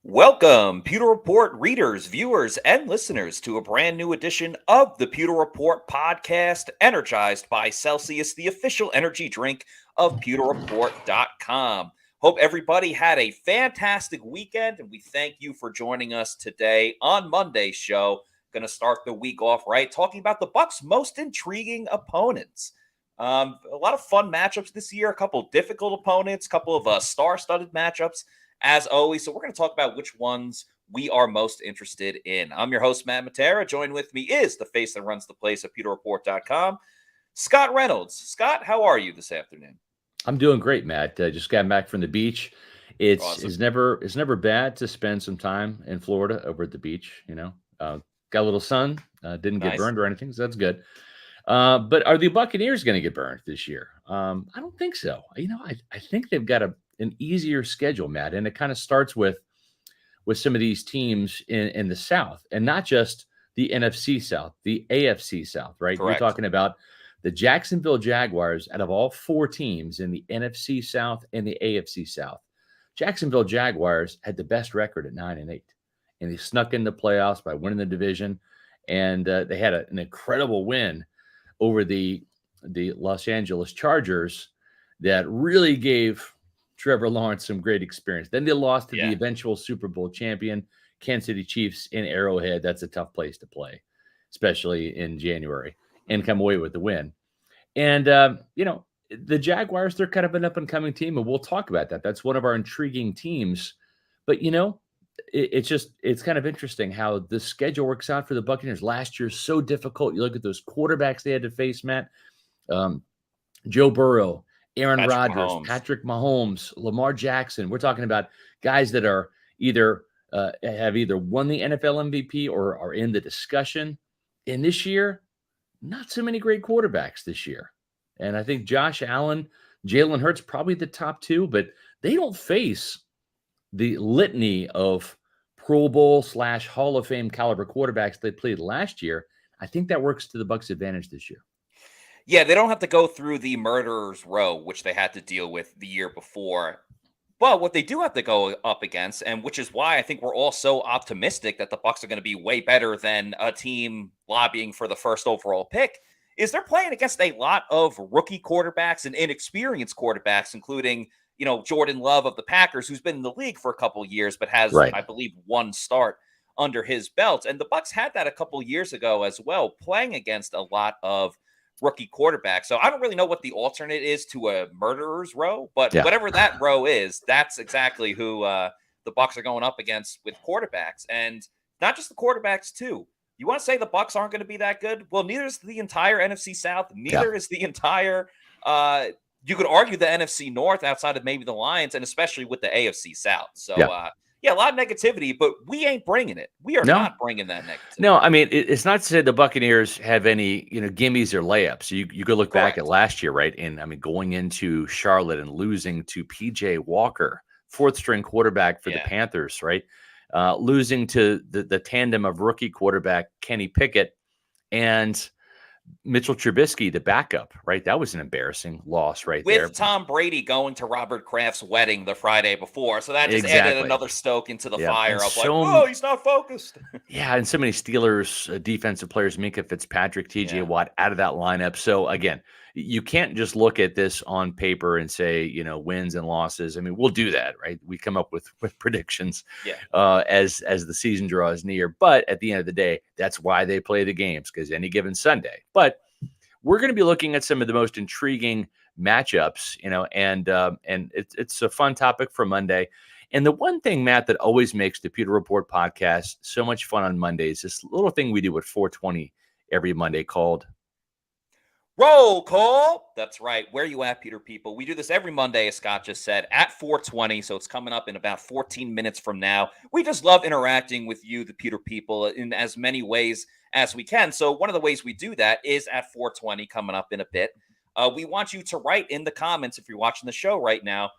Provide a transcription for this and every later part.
Welcome, Pewter Report readers, viewers, and listeners to a brand new edition of the Pewter Report podcast, energized by Celsius, the official energy drink of pewterreport.com. Hope everybody had a fantastic weekend, and we thank you for joining us today on Monday's show. Going to start the week off right, talking about the Bucs' most intriguing opponents. A lot of fun matchups this year, a couple difficult opponents, a couple of star-studded matchups as always. So we're going to talk about which ones we are most interested in. I'm your host, Matt Matera. Joined with me is the face that runs the place at pewterreport.com, Scott Reynolds. Scott, how are you this afternoon? I'm doing great, Matt. Just got back from the beach. Awesome. It's never bad to spend some time in Florida over at the beach. Got a little sun. Didn't get Nice. burned or anything, so that's good. But are the Buccaneers going to get burned this year? I don't think so. I think they've got an easier schedule, Matt, and it kind of starts with some of these teams in the South, and not just the NFC South, the AFC South, right? You're Correct. talking about the Jacksonville Jaguars. Out of all four teams in the NFC South and the AFC South, Jacksonville Jaguars had the best record at 9-8, and they snuck in the playoffs by winning the division, and they had an incredible win over the Los Angeles Chargers that really gave Trevor Lawrence some great experience. Then they lost to the eventual Super Bowl champion, Kansas City Chiefs, in Arrowhead. That's a tough place to play, especially in January, and come away with the win. And, the Jaguars, they're kind of an up-and-coming team, and we'll talk about that. That's one of our intriguing teams. But, it's kind of interesting how the schedule works out for the Buccaneers. Last year, so difficult. You look at those quarterbacks they had to face, Matt. Joe Burrow, Aaron Rodgers, Patrick Mahomes, Lamar Jackson. We're talking about guys that are have either won the NFL MVP or are in the discussion. And this year, not so many great quarterbacks this year. And I think Josh Allen, Jalen Hurts, probably the top two, but they don't face the litany of Pro Bowl / Hall of Fame caliber quarterbacks they played last year. I think that works to the Bucs' advantage this year. Yeah, they don't have to go through the murderer's row, which they had to deal with the year before. But what they do have to go up against, and which is why I think we're all so optimistic that the Bucs are going to be way better than a team lobbying for the first overall pick, is they're playing against a lot of rookie quarterbacks and inexperienced quarterbacks, including, Jordan Love of the Packers, who's been in the league for a couple of years, but has, I believe, one start under his belt. And the Bucs had that a couple of years ago as well, playing against a lot of rookie quarterback. So I don't really know what the alternate is to a murderer's row, but whatever that row is, that's exactly who the Bucs are going up against with quarterbacks. And not just the quarterbacks too. You want to say the Bucs aren't going to be that good? Well, neither is the entire NFC South. Neither is the entire you could argue the NFC North outside of maybe the Lions, and especially with the AFC South. So a lot of negativity, but we ain't bringing it. We are not bringing that negativity. No, I mean, it's not to say the Buccaneers have any, gimmies or layups. You could look back at last year, right? And I mean, going into Charlotte and losing to PJ Walker, fourth string quarterback for the Panthers, right? Losing to the tandem of rookie quarterback Kenny Pickett and Mitchell Trubisky, the backup, right? That was an embarrassing loss right there. With Tom Brady going to Robert Kraft's wedding the Friday before. So that just added another stoke into the fire of he's not focused. And so many Steelers defensive players, Minkah Fitzpatrick, TJ Watt, out of that lineup. So again, you can't just look at this on paper and say, wins and losses. I mean, we'll do that, right? We come up with predictions as the season draws near. But at the end of the day, that's why they play the games, because any given Sunday. But we're going to be looking at some of the most intriguing matchups, and it's a fun topic for Monday. And the one thing, Matt, that always makes the Pewter Report podcast so much fun on Mondays, this little thing we do at 4:20 every Monday called Roll Call. That's right. Where you at, Pewter people? We do this every Monday, as Scott just said, at 4:20. So it's coming up in about 14 minutes from now. We just love interacting with you, the Pewter people, in as many ways as we can. So one of the ways we do that is at 4:20, coming up in a bit. We want you to write in the comments, if you're watching the show right now,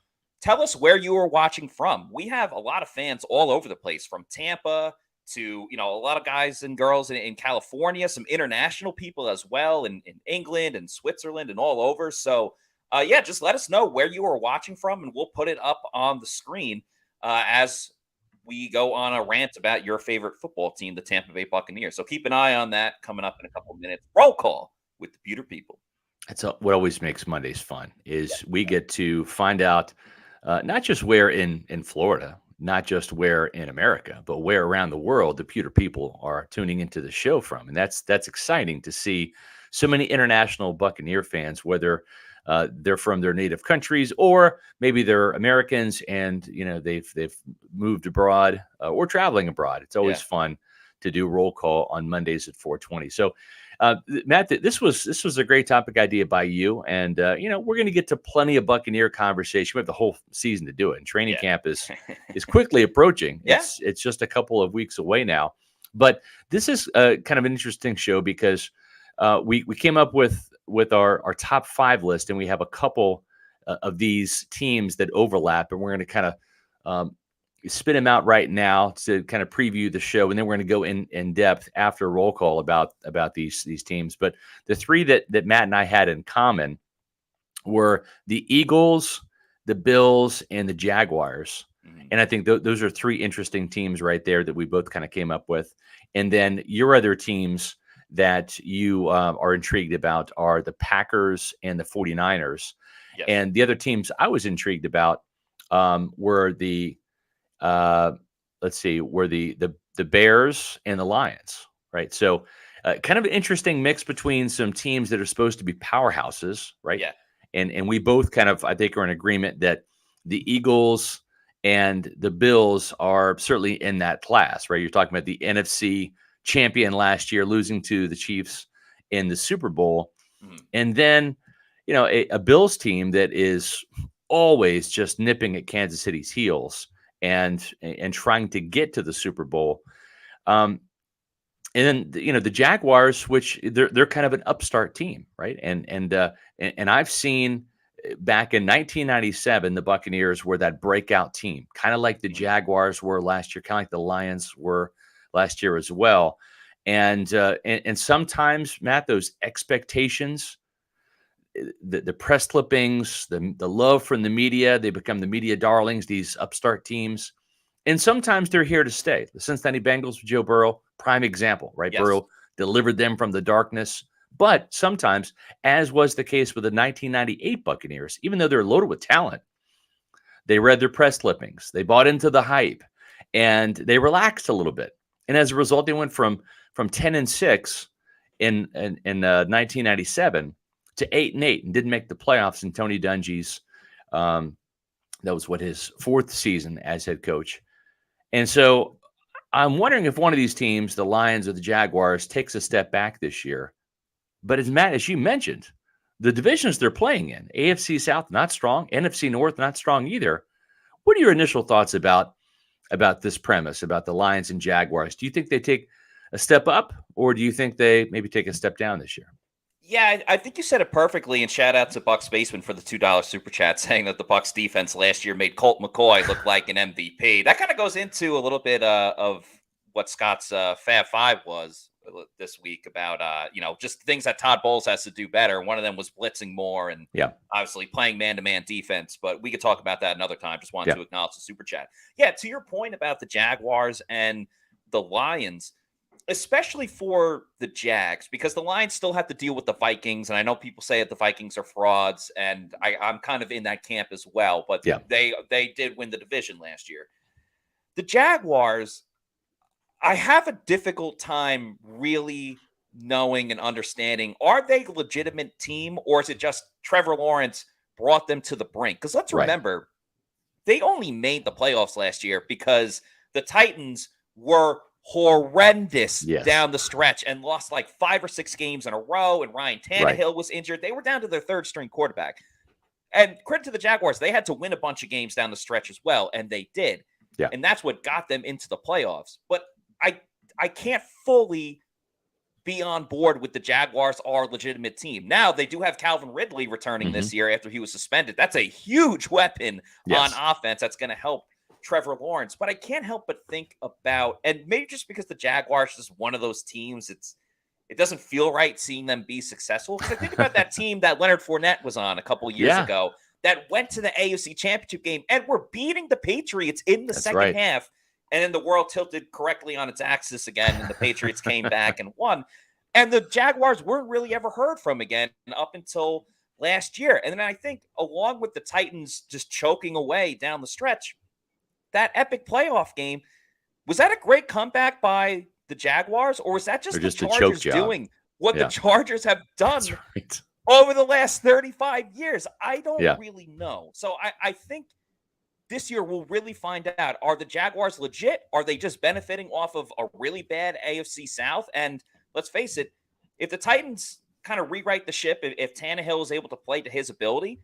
tell us where you are watching from. We have a lot of fans all over the place, from Tampa to, a lot of guys and girls in California, some international people as well in England and Switzerland and all over. So, just let us know where you are watching from, and we'll put it up on the screen as we go on a rant about your favorite football team, the Tampa Bay Buccaneers. So keep an eye on that coming up in a couple of minutes. Roll call with the Pewter people. That's what always makes Mondays fun is we get to find out not just where in Florida, not just where in America, but where around the world the Pewter people are tuning into the show from. And that's exciting to see so many international Buccaneer fans, whether they're from their native countries or maybe they're Americans and they've moved abroad or traveling abroad. It's always fun to do roll call on Mondays at 4:20. So Matt, this was a great topic idea by you, and we're going to get to plenty of Buccaneer conversation. We have the whole season to do it, and training camp is quickly approaching. It's just a couple of weeks away now, but this is kind of an interesting show because we came up with our top 5 list, and we have a couple of these teams that overlap, and we're going to kind of spit them out right now to kind of preview the show, and then we're going to go in depth after roll call about these teams. But the 3 that Matt and I had in common were the Eagles, the Bills, and the Jaguars. And I think those are 3 interesting teams right there that we both kind of came up with. And then your other teams that you are intrigued about are the Packers and the 49ers. Yes. And the other teams I was intrigued about were the the Bears and the Lions, right? So kind of an interesting mix between some teams that are supposed to be powerhouses, right? Yeah. And we both kind of, I think, are in agreement that the Eagles and the Bills are certainly in that class, right? You're talking about the NFC champion last year, losing to the Chiefs in the Super Bowl. Mm-hmm. And then, a Bills team that is always just nipping at Kansas City's heels and trying to get to the Super Bowl. And then, the Jaguars, which they're kind of an upstart team, right? And I've seen back in 1997, the Buccaneers were that breakout team, kind of like the Jaguars were last year, kind of like the Lions were last year as well. And sometimes, Matt, those expectations, the press clippings, the love from the media, they become the media darlings, these upstart teams. And sometimes they're here to stay. The Cincinnati Bengals with Joe Burrow, prime example, right? Yes. Burrow delivered them from the darkness. But sometimes, as was the case with the 1998 Buccaneers, even though they're loaded with talent, they read their press clippings, they bought into the hype, and they relaxed a little bit. And as a result, they went from 10-6 in 1997 to 8-8 and didn't make the playoffs in Tony Dungy's. That was his 4th season as head coach. And so I'm wondering if one of these teams, the Lions or the Jaguars, takes a step back this year. But as you mentioned, the divisions they're playing in, AFC South, not strong, NFC North, not strong either. What are your initial thoughts about this premise, about the Lions and Jaguars? Do you think they take a step up, or do you think they maybe take a step down this year? Yeah, I think you said it perfectly, and shout out to Bucs Basement for the $2 super chat saying that the Bucs defense last year made Colt McCoy look like an MVP. That kind of goes into a little bit of what Scott's Fab Five was this week about, just things that Todd Bowles has to do better. One of them was blitzing more and obviously playing man-to-man defense, but we could talk about that another time. Just wanted to acknowledge the super chat. Yeah, to your point about the Jaguars and the Lions, especially for the Jags, because the Lions still have to deal with the Vikings. And I know people say that the Vikings are frauds, and I'm kind of in that camp as well, but they did win the division last year. The Jaguars, I have a difficult time really knowing and understanding, are they a legitimate team, or is it just Trevor Lawrence brought them to the brink? Because let's remember, they only made the playoffs last year because the Titans were horrendous down the stretch and lost like 5 or 6 games in a row, and Ryan Tannehill was injured. They were down to their 3rd string quarterback. And credit to the Jaguars, they had to win a bunch of games down the stretch as well, and they did. Yeah. And that's what got them into the playoffs. But I can't fully be on board with the Jaguars are a legitimate team. Now, they do have Calvin Ridley returning this year after he was suspended. That's a huge weapon on offense that's going to help Trevor Lawrence. But I can't help but think about, and maybe just because the Jaguars is one of those teams, it doesn't feel right seeing them be successful. Because I think about that team that Leonard Fournette was on a couple of years ago that went to the AFC Championship game and were beating the Patriots in the second half. And then the world tilted correctly on its axis again, and the Patriots came back and won. And the Jaguars weren't really ever heard from again up until last year. And then I think, along with the Titans just choking away down the stretch, that epic playoff game, was that a great comeback by the Jaguars, or was that just the Chargers doing what the Chargers have done over the last 35 years? I don't really know. So I think this year we'll really find out. Are the Jaguars legit? Are they just benefiting off of a really bad AFC South? And let's face it, if the Titans kind of rewrite the ship, if Tannehill is able to play to his ability,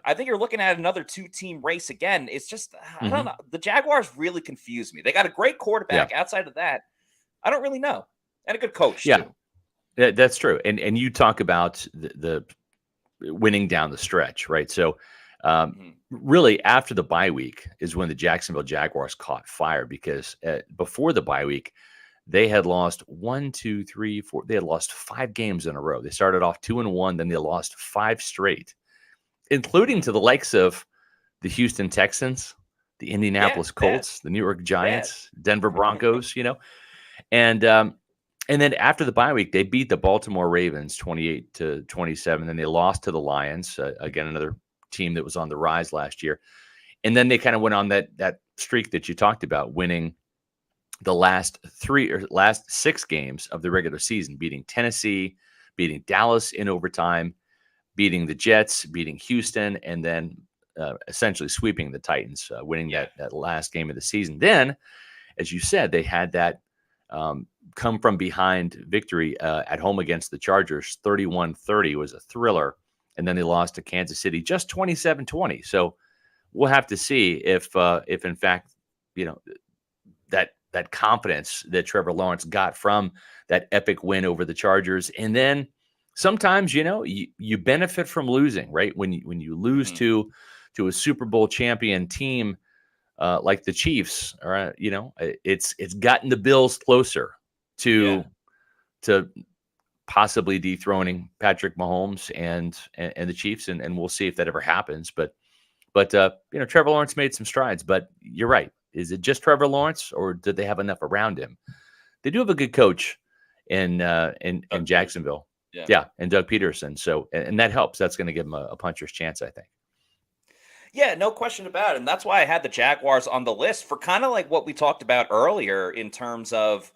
I think you're looking at another 2-team race again. It's just, I don't know. The Jaguars really confuse me. They got a great quarterback. Outside of that, I don't really know. And a good coach, too. That's true. And you talk about the winning down the stretch, right? So really after the bye week is when the Jacksonville Jaguars caught fire, because before the bye week, they had lost 1, 2, 3, 4. They had lost 5 games in a row. They started off 2-1, then they lost 5 straight, including to the likes of the Houston Texans, the Indianapolis Colts, the New York Giants, Denver Broncos, and then after the bye week, they beat the Baltimore Ravens 28-27. Then they lost to the Lions, again, another team that was on the rise last year. And then they kind of went on that streak that you talked about, winning the last 6 games of the regular season, beating Tennessee, beating Dallas in overtime, beating the Jets, beating Houston, and then essentially sweeping the Titans, winning that last game of the season. Then, as you said, they had that come from behind victory at home against the Chargers. 31-30 was a thriller. And then they lost to Kansas City just 27-20. So we'll have to see if in fact, that confidence that Trevor Lawrence got from that epic win over the Chargers. And then sometimes, you benefit from losing, right? When you lose to a Super Bowl champion team like the Chiefs, or it's gotten the Bills closer to possibly dethroning Patrick Mahomes and the Chiefs, and we'll see if that ever happens. But Trevor Lawrence made some strides. But you're right. Is it just Trevor Lawrence, or did they have enough around him? They do have a good coach in Jacksonville. And Doug Peterson. So, and that helps. That's going to give him a puncher's chance, I think. Yeah, no question about it. And that's why I had the Jaguars on the list, for kind of like what we talked about earlier in terms of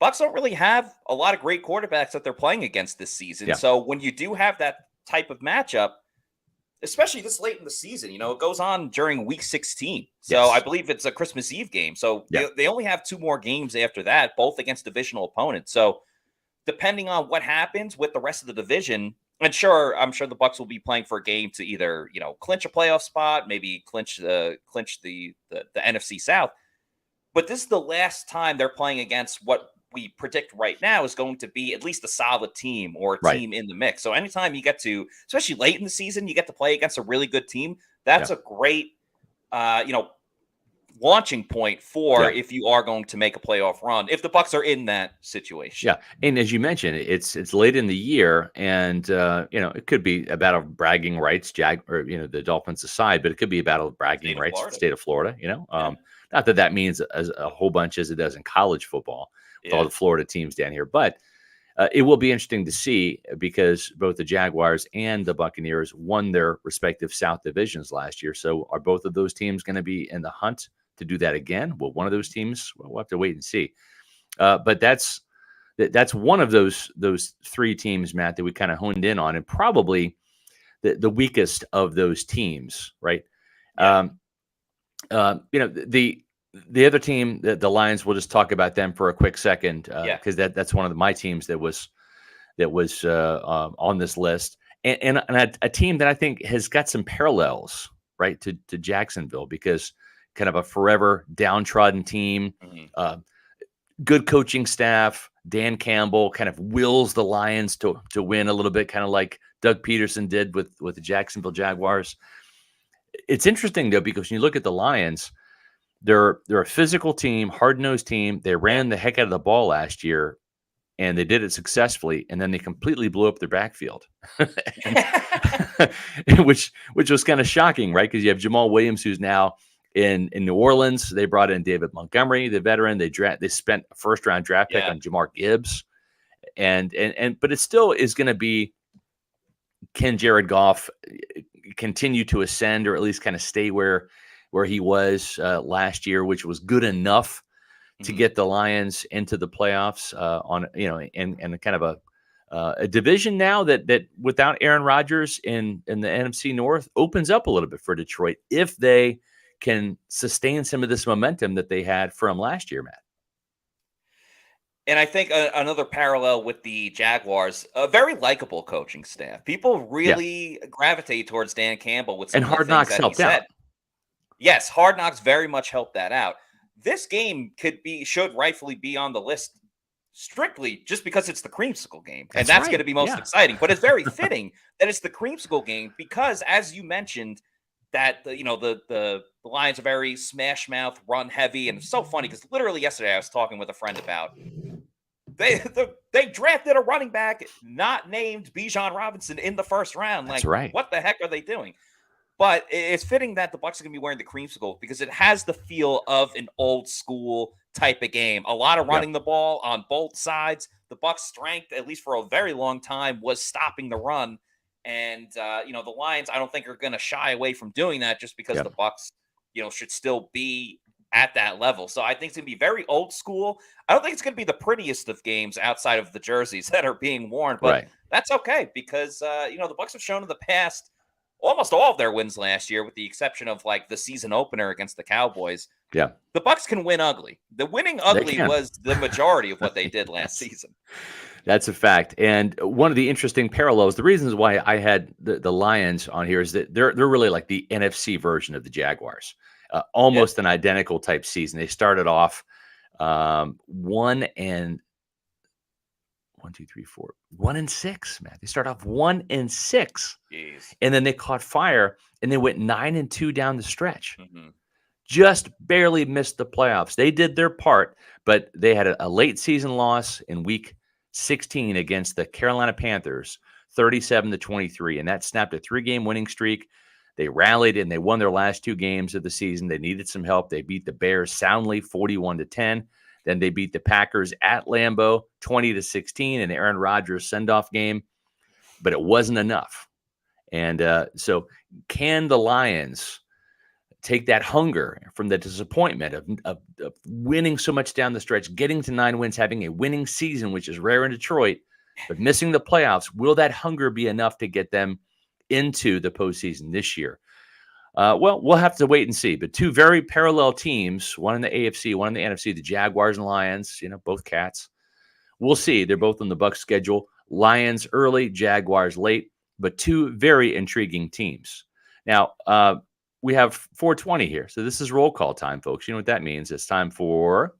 Bucs don't really have a lot of great quarterbacks that they're playing against this season. Yeah. So when you do have that type of matchup, especially this late in the season, it goes on during week 16. So I believe it's a Christmas Eve game. So they only have 2 more games after that, both against divisional opponents. So depending on what happens with the rest of the division, and I'm sure the Bucs will be playing for a game to either, clinch a playoff spot, maybe clinch the NFC South. But this is the last time they're playing against what we predict right now is going to be at least a solid team, or a team in the mix. So anytime you get to, especially late in the season, you get to play against a really good team, that's a great, launching point for if you are going to make a playoff run, if the Bucs are in that situation. Yeah. And as you mentioned, it's late in the year, and it could be a battle of bragging rights, the Dolphins aside, but it could be a battle of bragging rights for the state of Florida, not that means a whole bunch as it does in college football with all the Florida teams down here, but it will be interesting to see, because both the Jaguars and the Buccaneers won their respective South divisions last year. So are both of those teams going to be in the hunt to do that again? Well, one of those teams, we'll have to wait and see. But that's one of those 3 teams, Matt, that we kind of honed in on, and probably the weakest of those teams, right? The other team, the Lions, we'll just talk about them for a quick second, because that's one of my teams that was on this list, and a team that I think has got some parallels, right, to Jacksonville, because kind of a forever downtrodden team, good coaching staff. Dan Campbell kind of wills the Lions to win a little bit, kind of like Doug Peterson did with the Jacksonville Jaguars. It's interesting, though, because when you look at the Lions, they're a physical team, hard-nosed team. They ran the heck out of the ball last year, and they did it successfully, and then they completely blew up their backfield, which was kind of shocking, right? Because you have Jamal Williams, who's now In New Orleans, they brought in David Montgomery, the veteran. They spent a first-round draft pick Yeah. on Jamar Gibbs, but it still is going to be, can Jared Goff continue to ascend, or at least kind of stay where he was last year, which was good enough to get the Lions into the playoffs on, and kind of a division now that without Aaron Rodgers in the NFC North opens up a little bit for Detroit if they can sustain some of this momentum that they had from last year, Matt. And I think another parallel with the Jaguars, a very likable coaching staff. People really gravitate towards Dan Campbell with some and of the Hard things Knocks that he helped said. out. Yes, Hard Knocks very much helped that out. This game should rightfully be on the list strictly just because it's the creamsicle game. And that's going to be most exciting. But it's very fitting that it's the creamsicle game because, as you mentioned, that the Lions are very smash mouth, run heavy, and it's so funny because literally yesterday I was talking with a friend about they drafted a running back not named Bijan Robinson in the first round. That's right. What the heck are they doing? But it's fitting that the Bucs are going to be wearing the creamsicle because it has the feel of an old school type of game. A lot of running the ball on both sides. The Bucs' strength, at least for a very long time, was stopping the run. And the Lions, I don't think are going to shy away from doing that just because the Bucs, should still be at that level. So I think it's going to be very old school. I don't think it's going to be the prettiest of games outside of the jerseys that are being worn, but that's okay because the Bucs have shown in the past almost all of their wins last year, with the exception of like the season opener against the Cowboys. Yeah, the Bucs can win ugly. The winning ugly was the majority of what they did last season. That's a fact. And one of the interesting parallels, the reasons why I had the Lions on here is that they're really like the NFC version of the Jaguars, almost an identical type season. They started off 1-6, man. They start off 1-6, and then they caught fire and they went 9-2 down the stretch. Just barely missed the playoffs. They did their part, but they had a late season loss in week 16 against the Carolina Panthers, 37-23, and that snapped a 3-game winning streak. They rallied and they won their last 2 games of the season. They needed some help. They beat the Bears soundly, 41-10. Then they beat the Packers at Lambeau, 20-16, in Aaron Rodgers send-off game, but it wasn't enough. And so can the Lions take that hunger from the disappointment of winning so much down the stretch, getting to 9 wins, having a winning season, which is rare in Detroit, but missing the playoffs? Will that hunger be enough to get them into the postseason this year? Well, we'll have to wait and see. But 2 very parallel teams, one in the AFC, one in the NFC, the Jaguars and Lions, both cats. We'll see. They're both on the Bucs schedule. Lions early, Jaguars late, but 2 very intriguing teams. Now, we have 420 here. So this is roll call time, folks. You know what that means. It's time for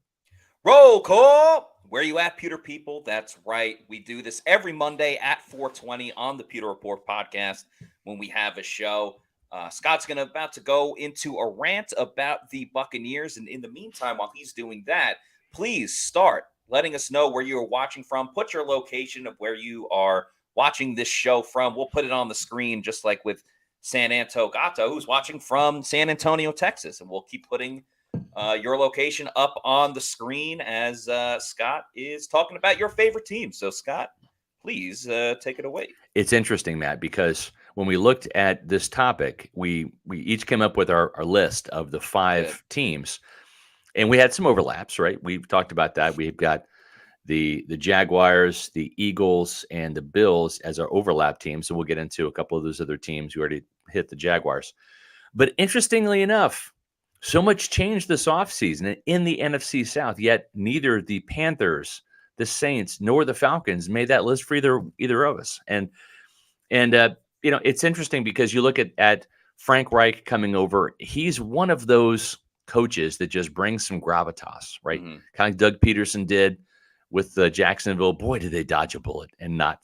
roll call. Where you at, Pewter people? That's right. We do this every Monday at 420 on the Pewter Report podcast when we have a show. Scott's about to go into a rant about the Buccaneers. And in the meantime, while he's doing that, please start letting us know where you are watching from. Put your location of where you are watching this show from. We'll put it on the screen, just like with San Antonio Gato, who's watching from San Antonio, Texas. And we'll keep putting your location up on the screen as Scott is talking about your favorite team. So, Scott, please take it away. It's interesting, Matt, because when we looked at this topic, we each came up with our list of the 5 teams, and we had some overlaps, right? We've talked about that. We've got the Jaguars, the Eagles, and the Bills as our overlap teams. So we'll get into a couple of those other teams. We already hit the Jaguars. But interestingly enough, so much changed this offseason in the NFC South, yet neither the Panthers, the Saints, nor the Falcons made that list for either of us. And it's interesting because you look at Frank Reich coming over. He's one of those coaches that just brings some gravitas, right? Kind of like Doug Peterson did with Jacksonville. Boy, did they dodge a bullet and not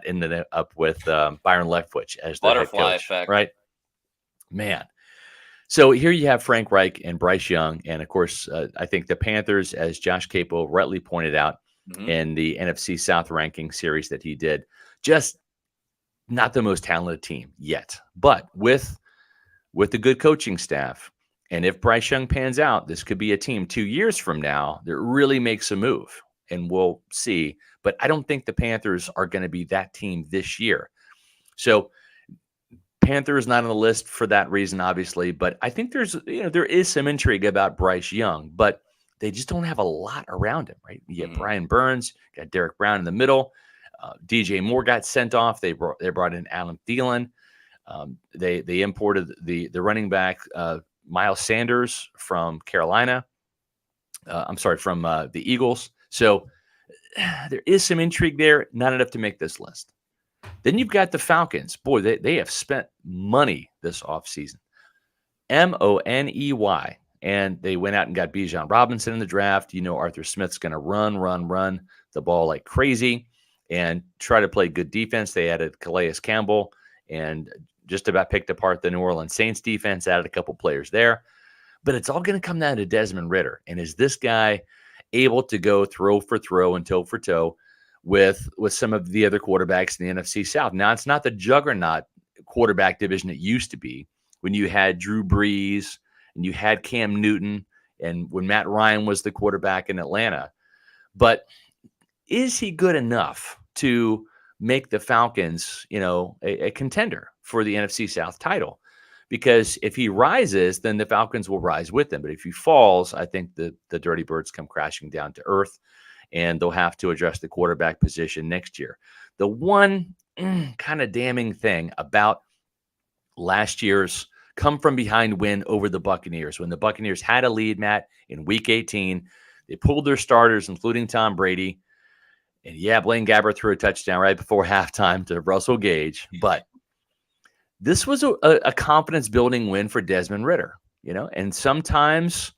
ended up with Byron Leftwich as the butterfly head coach, effect, right? Man. So here you have Frank Reich and Bryce Young, and of course, I think the Panthers, as Josh Capo rightly pointed out in the NFC South ranking series that he did, just not the most talented team yet, but with the good coaching staff And if Bryce Young pans out, this could be a team 2 years from now that really makes a move, and we'll see. But I don't think the Panthers are going to be that team this year. So Panthers not on the list for that reason, obviously. But I think there is some intrigue about Bryce Young, but they just don't have a lot around him, right? You get Brian Burns, got Derek Brown in the middle. DJ Moore got sent off. They brought in Adam Thielen. They imported the running back Miles Sanders from Carolina. From the Eagles. So there is some intrigue there, not enough to make this list. Then you've got the Falcons. Boy, they have spent money this offseason. Money. And they went out and got Bijan Robinson in the draft. Arthur Smith's going to run the ball like crazy and try to play good defense. They added Calais Campbell and just about picked apart the New Orleans Saints defense, added a couple players there. But it's all going to come down to Desmond Ridder. And is this guy able to go throw for throw and toe for toe with some of the other quarterbacks in the NFC South? Now, it's not the juggernaut quarterback division it used to be when you had Drew Brees and you had Cam Newton and when Matt Ryan was the quarterback in Atlanta. But is he good enough to make the Falcons, a contender for the NFC South title? Because if he rises, then the Falcons will rise with him. But if he falls, I think the Dirty Birds come crashing down to earth, and they'll have to address the quarterback position next year. The one kind of damning thing about last year's come-from-behind win over the Buccaneers, when the Buccaneers had a lead, Matt, in Week 18, they pulled their starters, including Tom Brady. And, Blaine Gabbert threw a touchdown right before halftime to Russell Gage. But this was a confidence-building win for Desmond Ridder, and sometimes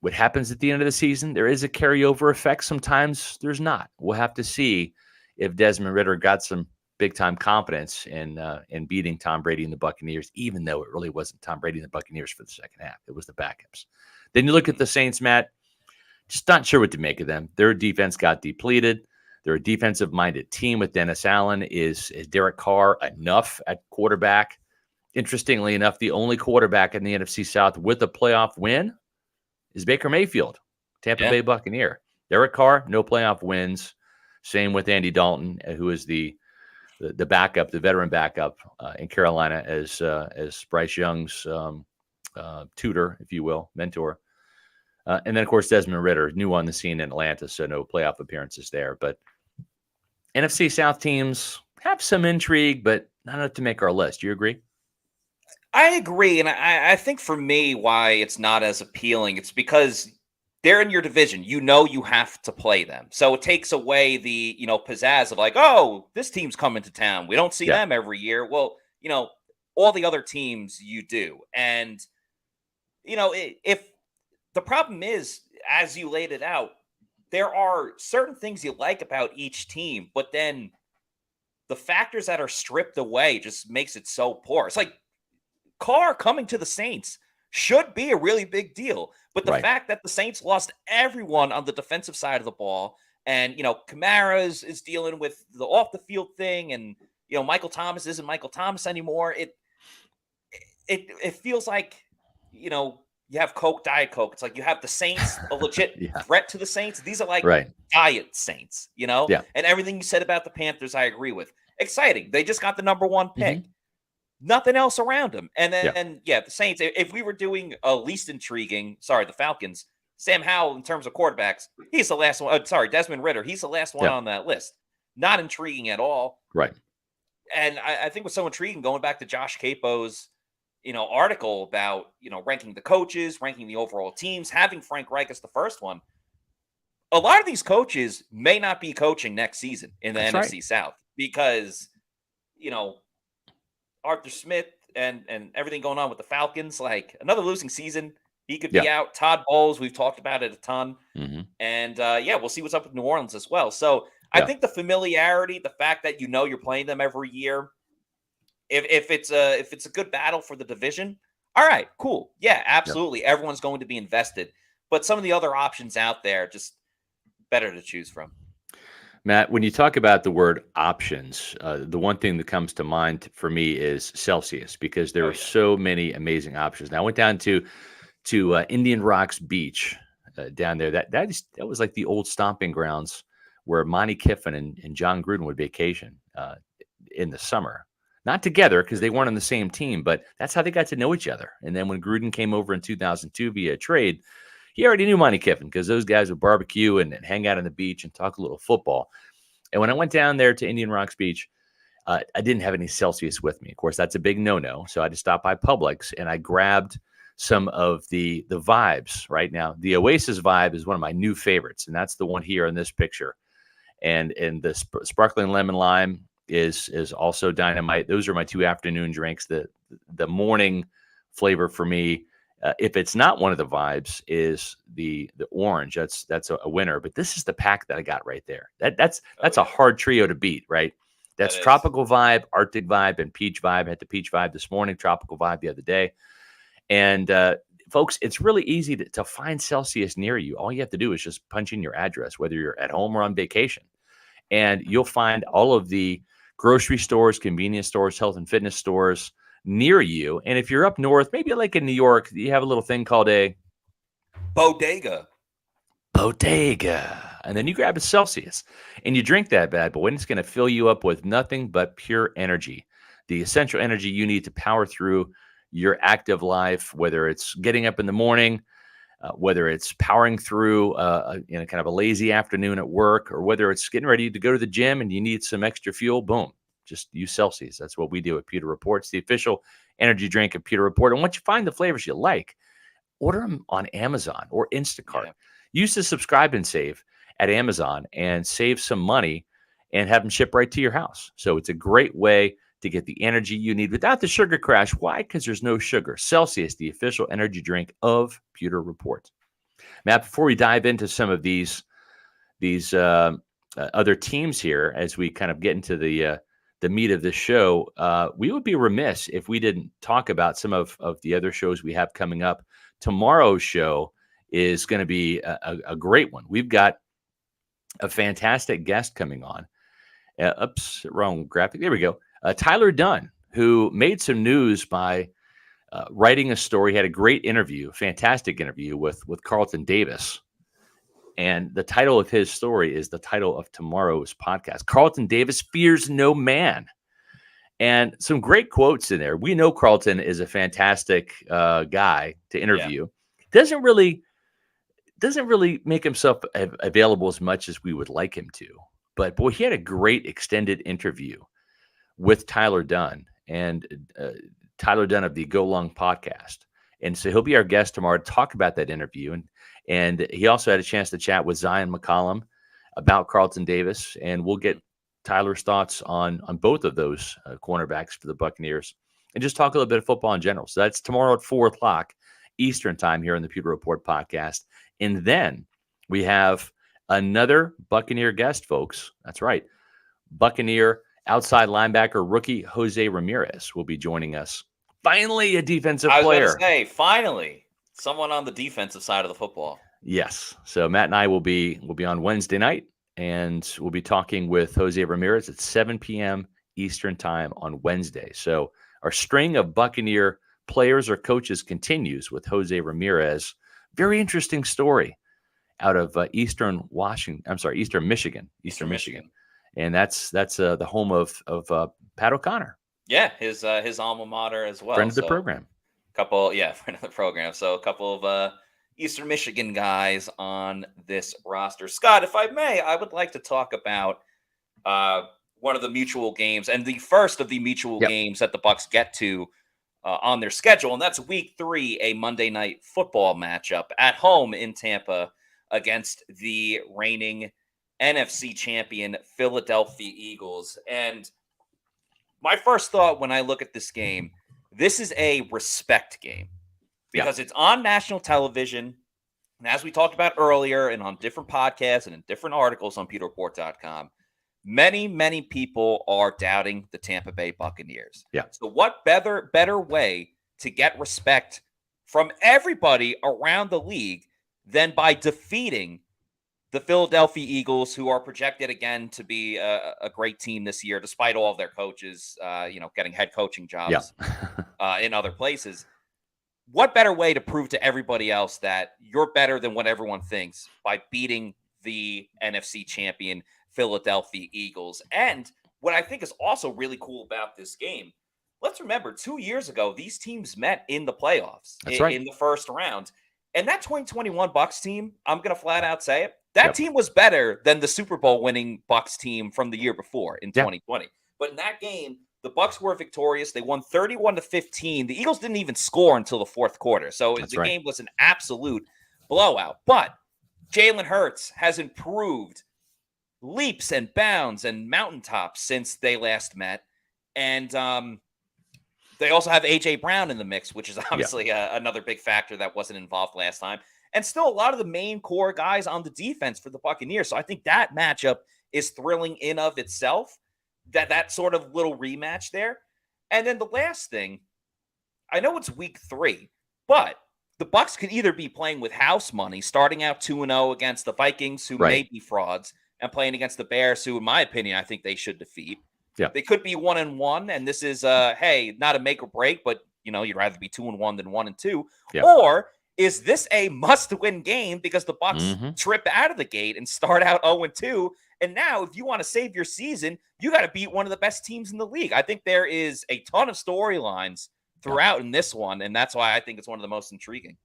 what happens at the end of the season, there is a carryover effect. Sometimes there's not. We'll have to see if Desmond Ridder got some big-time confidence in beating Tom Brady and the Buccaneers, even though it really wasn't Tom Brady and the Buccaneers for the second half. It was the backups. Then you look at the Saints, Matt, just not sure what to make of them. Their defense got depleted. They're a defensive-minded team with Dennis Allen. Is Derek Carr enough at quarterback? Interestingly enough, the only quarterback in the NFC South with a playoff win is Baker Mayfield, Tampa Bay Buccaneer. Derek Carr, no playoff wins. Same with Andy Dalton, who is the backup, the veteran backup in Carolina as Bryce Young's tutor, if you will, mentor. And then, of course, Desmond Ridder, new on the scene in Atlanta, so no playoff appearances there. But NFC South teams have some intrigue, but not enough to make our list. Do you agree? I agree. And I think for me, why it's not as appealing, it's because they're in your division. You have to play them. So it takes away the, pizzazz of like, oh, this team's coming to town. We don't see them every year. Well, all the other teams you do. And, if the problem is, as you laid it out, there are certain things you like about each team, but then the factors that are stripped away just makes it so poor. It's like Carr coming to the Saints should be a really big deal. But the fact that the Saints lost everyone on the defensive side of the ball, and, Kamara is dealing with the off the field thing, and, Michael Thomas isn't Michael Thomas anymore. It feels like, you have Coke, Diet Coke. It's like you have the Saints, a legit threat to the Saints. These are like diet Saints, And everything you said about the Panthers, I agree with. Exciting. They just got the number one pick. Mm-hmm. Nothing else around them. And then, the Saints, if we were doing a least intriguing, the Falcons, Sam Howell in terms of quarterbacks, he's the last one. Desmond Ridder, he's the last one on that list. Not intriguing at all. Right. And I think what's so intriguing, going back to Josh Capo's, article about, ranking the coaches, ranking the overall teams, having Frank Reich as the first one. A lot of these coaches may not be coaching next season in the NFC South because, Arthur Smith and everything going on with the Falcons, like another losing season, he could be out. Todd Bowles, we've talked about it a ton. Mm-hmm. And we'll see what's up with New Orleans as well. So I think the familiarity, the fact that you're playing them every year, if it's a good battle for the division, all right, cool. Yeah, absolutely. Everyone's going to be invested. But some of the other options out there, just better to choose from. Matt, when you talk about the word options, the one thing that comes to mind for me is Celsius, because there Oh are yeah. so many amazing options. Now, I went down to Indian Rocks Beach down there. That was like the old stomping grounds where Monty Kiffin and John Gruden would vacation in the summer. Not together because they weren't on the same team, but that's how they got to know each other. And then when Gruden came over in 2002 via trade, he already knew Monty Kiffin because those guys would barbecue and hang out on the beach and talk a little football. And when I went down there to Indian Rocks Beach, I didn't have any Celsius with me. Of course, that's a big no-no. So I had to stop by Publix and I grabbed some of the vibes. Right now, the Oasis vibe is one of my new favorites, and that's the one here in this picture. And the sparkling lemon lime is also dynamite. Those are my two afternoon drinks. The morning flavor for me, if it's not one of the vibes, is the orange. That's a winner. But this is the pack that I got right there. That's a hard trio to beat, right? That's tropical vibe, Arctic vibe, and peach vibe. I had the peach vibe this morning, tropical vibe the other day. And folks, it's really easy to find Celsius near you. All you have to do is just punch in your address, whether you're at home or on vacation. And you'll find all of the grocery stores, convenience stores, health and fitness stores near you. And if you're up north, maybe like in New York, you have a little thing called a bodega. And then you grab a Celsius and you drink that bad boy, and it's going to fill you up with nothing but pure energy, the essential energy you need to power through your active life, whether it's getting up in the morning, whether it's powering through in a kind of a lazy afternoon at work, or whether it's getting ready to go to the gym and you need some extra fuel. Boom, just use Celsius. That's what we do at Pewter Report. It's the official energy drink of Pewter Report. And once you find the flavors you like, order them on Amazon or Instacart. Yeah. Use the subscribe and save at Amazon and save some money and have them shipped right to your house. So it's a great way to get the energy you need without the sugar crash. Why? Because there's no sugar. Celsius, the official energy drink of Pewter Report. Matt, before we dive into some of these other teams here, as we kind of get into the meat of the show, we would be remiss if we didn't talk about some of the other shows we have coming up. Tomorrow's show is going to be a great one. We've got a fantastic guest coming on. Oops, wrong graphic. There we go. Tyler Dunn, who made some news by writing a story, had a great interview, fantastic interview with Carlton Davis. And the title of his story is the title of tomorrow's podcast. Carlton Davis fears no man. And some great quotes in there. We know Carlton is a fantastic guy to interview. Yeah. Doesn't really make himself available as much as we would like him to. But boy, he had a great extended interview with Tyler Dunn and Tyler Dunn of the Go Long podcast. And so he'll be our guest tomorrow to talk about that interview. And he also had a chance to chat with Zion McCollum about Carlton Davis. And we'll get Tyler's thoughts on both of those cornerbacks for the Buccaneers and just talk a little bit of football in general. So that's tomorrow at 4:00 Eastern time here on the Pewter Report podcast. And then we have another Buccaneer guest, folks. That's right. Buccaneer outside linebacker rookie Jose Ramirez will be joining us. Finally, a defensive player. I was going to say, finally, someone on the defensive side of the football. Yes. So Matt and I will be on Wednesday night, and we'll be talking with Jose Ramirez at 7 p.m. Eastern time on Wednesday. So our string of Buccaneer players or coaches continues with Jose Ramirez. Very interesting story out of Eastern Michigan. Eastern Michigan. And that's the home of Pat O'Connor. Yeah, his alma mater as well. Friend of the program. Friend of the program. So a couple of Eastern Michigan guys on this roster. Scott, if I may, I would like to talk about one of the mutual games and the first of the mutual games that the Bucs get to on their schedule, and that's Week 3, a Monday Night Football matchup at home in Tampa against the reigning NFC champion Philadelphia Eagles. And my first thought when I look at this game, this is a respect game because it's on national television. And as we talked about earlier and on different podcasts and in different articles on PewterReport.com, many, many people are doubting the Tampa Bay Buccaneers. Yeah. So what better way to get respect from everybody around the league than by defeating the Philadelphia Eagles, who are projected again to be a great team this year, despite all of their coaches, getting head coaching Yeah. jobs in other places. What better way to prove to everybody else that you're better than what everyone thinks by beating the NFC champion Philadelphia Eagles? And what I think is also really cool about this game, let's remember 2 years ago, these teams met in the playoffs That's right. in the first round. And that 2021 Bucs team, I'm going to flat out say it, that Yep. team was better than the Super Bowl winning Bucs team from the year before in Yeah. 2020. But in that game, the Bucs were victorious. They won 31-15. The Eagles didn't even score until the fourth quarter. So That's the right. game was an absolute blowout. But Jalen Hurts has improved leaps and bounds and mountaintops since they last met. And they also have A.J. Brown in the mix, which is obviously another big factor that wasn't involved last time. And still a lot of the main core guys on the defense for the Buccaneers. So I think that matchup is thrilling in of itself. That sort of little rematch there. And then the last thing, I know it's week 3, but the Bucs could either be playing with house money, starting out 2-0 against the Vikings, who may be frauds, and playing against the Bears, who, in my opinion, I think they should defeat. Yeah. They could be 1-1, and this is hey, not a make or break, but you'd rather be 2-1 than 1-2. Yeah. Or is this a must-win game because the Bucs trip out of the gate and start out 0-2? And now, if you want to save your season, you got to beat one of the best teams in the league. I think there is a ton of storylines throughout in this one, and that's why I think it's one of the most intriguing.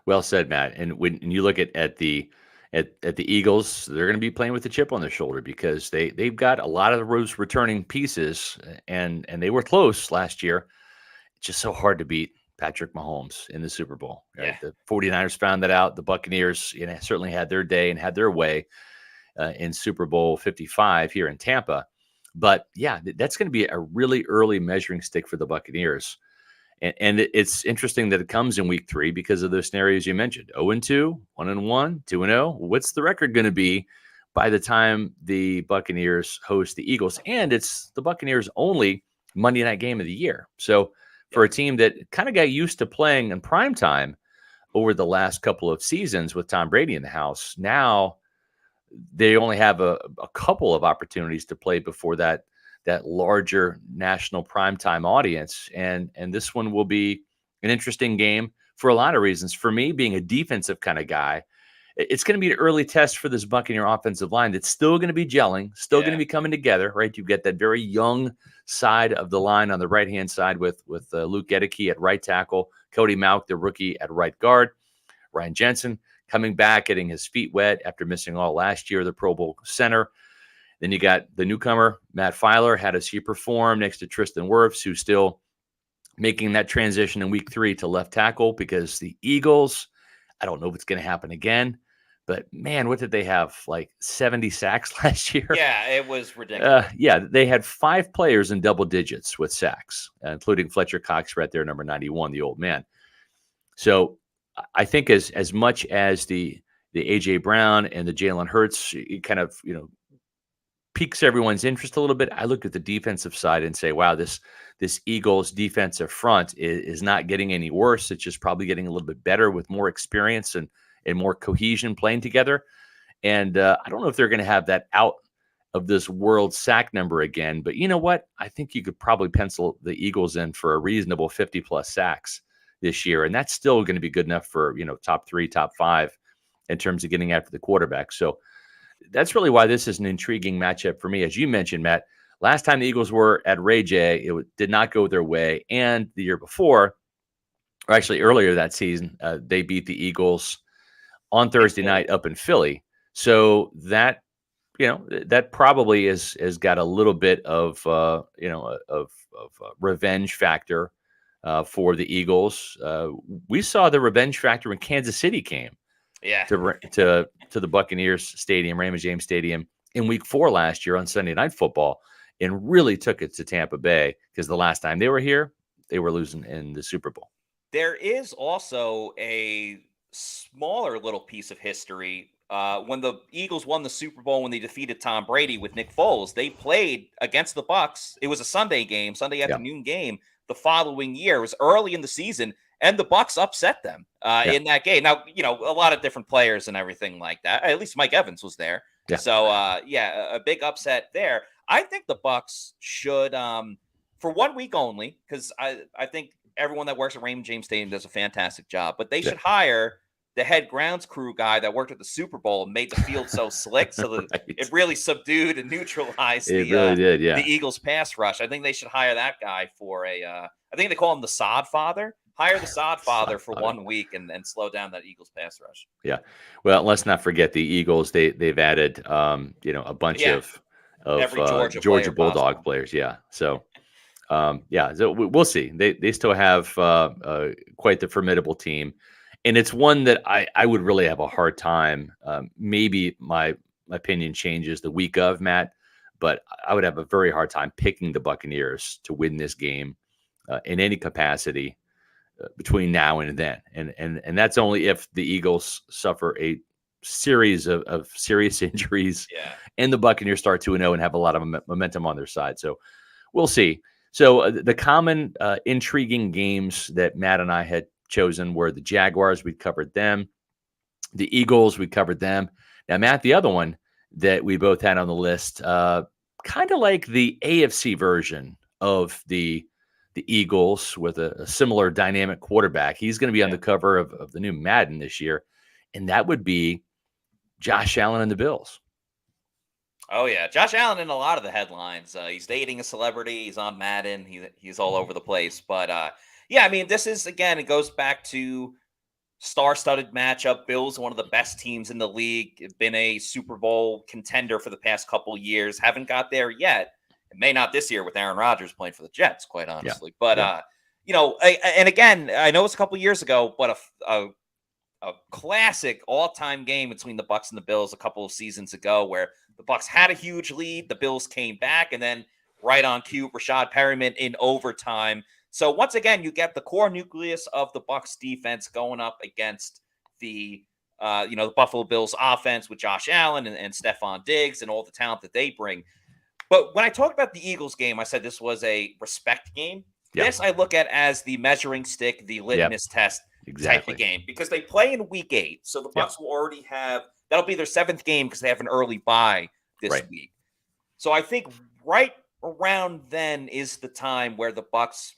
Well said, Matt. And when you look at the Eagles, they're going to be playing with the chip on their shoulder because they've got a lot of those returning pieces, and they were close last year. It's just so hard to beat Patrick Mahomes in the Super Bowl. Right? Yeah. The 49ers found that out. The Buccaneers, certainly had their day and had their way in Super Bowl 55 here in Tampa. But yeah, that's going to be a really early measuring stick for the Buccaneers. And it's interesting that it comes in week 3 because of those scenarios you mentioned. 0-2, 1-1, 2-0. What's the record going to be by the time the Buccaneers host the Eagles? And it's the Buccaneers' only Monday night game of the year. So for a team that kind of got used to playing in prime time over the last couple of seasons with Tom Brady in the house, now they only have a couple of opportunities to play before that larger national primetime audience. And this one will be an interesting game for a lot of reasons. For me, being a defensive kind of guy, it's going to be an early test for this Buccaneer offensive line that's still going to be gelling, still going to be coming together, right? You've got that very young side of the line on the right-hand side with Luke Gedeke at right tackle, Cody Mauch, the rookie, at right guard, Ryan Jensen coming back, getting his feet wet after missing all last year, the Pro Bowl center. Then you got the newcomer, Matt Filer. How does he perform next to Tristan Wirfs, who's still making that transition in week 3 to left tackle? Because the Eagles, I don't know if it's going to happen again, but man, what did they have? Like 70 sacks last year? Yeah, it was ridiculous. They had 5 players in double digits with sacks, including Fletcher Cox right there, number 91, the old man. So I think as much as the A.J. Brown and the Jalen Hurts kind of, piques everyone's interest a little bit, I look at the defensive side and say, wow, this Eagles defensive front is not getting any worse. It's just probably getting a little bit better with more experience and more cohesion playing together. And I don't know if they're going to have that out of this world sack number again, but you know what? I think you could probably pencil the Eagles in for a reasonable 50+ sacks this year. And that's still going to be good enough for, top 3, top 5 in terms of getting after the quarterback. So that's really why this is an intriguing matchup for me. As you mentioned, Matt, last time the Eagles were at Ray J, it did not go their way. And the year before, or actually earlier that season, they beat the Eagles on Thursday night up in Philly. So that, that probably has got a little bit of, revenge factor for the Eagles. We saw the revenge factor when Kansas City came. Yeah. To the Buccaneers Stadium, Raymond James Stadium, in week 4 last year on Sunday Night Football, and really took it to Tampa Bay because the last time they were here, they were losing in the Super Bowl. There is also a smaller little piece of history. When the Eagles won the Super Bowl, when they defeated Tom Brady with Nick Foles, they played against the Bucs. It was a Sunday game, Sunday afternoon game the following year. It was early in the season, and the Bucs upset them Yeah. in that game. Now, a lot of different players and everything like that. At least Mike Evans was there. Yeah. So, a big upset there. I think the Bucs should, for 1 week only, because I think everyone that works at Raymond James Stadium does a fantastic job, but they should hire the head grounds crew guy that worked at the Super Bowl and made the field so slick so that Right. it really subdued and neutralized It really did, yeah. the Eagles pass rush. I think they should hire that guy for I think they call him the Sod Father. Hire the Sod Father for 1 week and slow down that Eagles pass rush. Yeah. Well, let's not forget the Eagles. They've added a bunch of every Georgia Bulldog players. Yeah. So so we'll see. They still have quite the formidable team, and it's one that I would really have a hard time. Maybe my opinion changes the week of, Matt, but I would have a very hard time picking the Buccaneers to win this game in any capacity between now and then. And that's only if the Eagles suffer a series of serious injuries and the Buccaneers start 2-0 and have a lot of momentum on their side. So we'll see. So the common intriguing games that Matt and I had chosen were the Jaguars. We covered them. The Eagles, we covered them. Now, Matt, the other one that we both had on the list, kind of like the AFC version of the Eagles with a similar dynamic quarterback. He's going to be on the cover of the new Madden this year, and that would be Josh Allen and the Bills. Oh, yeah. Josh Allen in a lot of the headlines. He's dating a celebrity. He's on Madden. He's all over the place. But, I mean, this is, again, it goes back to star-studded matchup. Bills, one of the best teams in the league. Been a Super Bowl contender for the past couple years. Haven't got there yet. It may not this year with Aaron Rodgers playing for the Jets, quite honestly. But, and again, I know it's a couple years ago, but a classic all-time game between the Bucs and the Bills a couple of seasons ago where the Bucs had a huge lead, the Bills came back, and then right on cue, Rashad Perriman in overtime. So once again, you get the core nucleus of the Bucs defense going up against the Buffalo Bills offense with Josh Allen and Stephon Diggs and all the talent that they bring. But when I talked about the Eagles game, I said this was a respect game. Yep. This I look at as the measuring stick, the litmus test type of game, because they play in week 8. So the Bucs will already have, that'll be their 7th game because they have an early bye this week. So I think right around then is the time where the Bucs,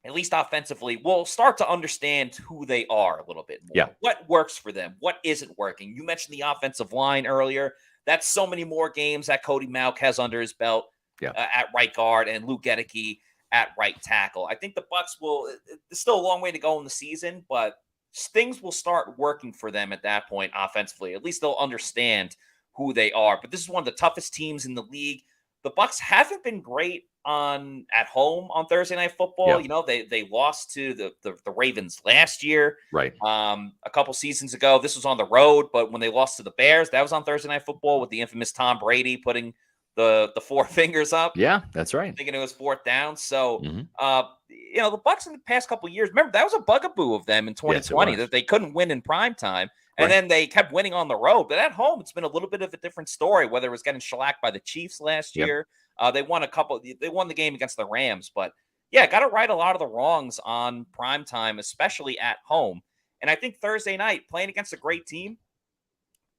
at least offensively, will start to understand who they are a little bit more. Yeah. What works for them? What isn't working? You mentioned the offensive line earlier. That's so many more games that Cody Mauch has under his belt at right guard and Luke Gedeke at right tackle. I think the Bucs will, it's still a long way to go in the season, but things will start working for them at that point offensively. At least they'll understand who they are. But this is one of the toughest teams in the league. The Bucs haven't been great at home on Thursday Night Football. They lost to the Ravens last year. Right. A couple seasons ago, this was on the road, but when they lost to the Bears, that was on Thursday Night Football with the infamous Tom Brady putting the 4 fingers up. Yeah, that's right. Thinking it was 4th down. So, the Bucs in the past couple of years, remember, that was a bugaboo of them in 2020 that they couldn't win in prime time. And then they kept winning on the road. But at home, it's been a little bit of a different story, whether it was getting shellacked by the Chiefs last year. They won the game against the Rams. But, got to right a lot of the wrongs on prime time, especially at home. And I think Thursday night, playing against a great team,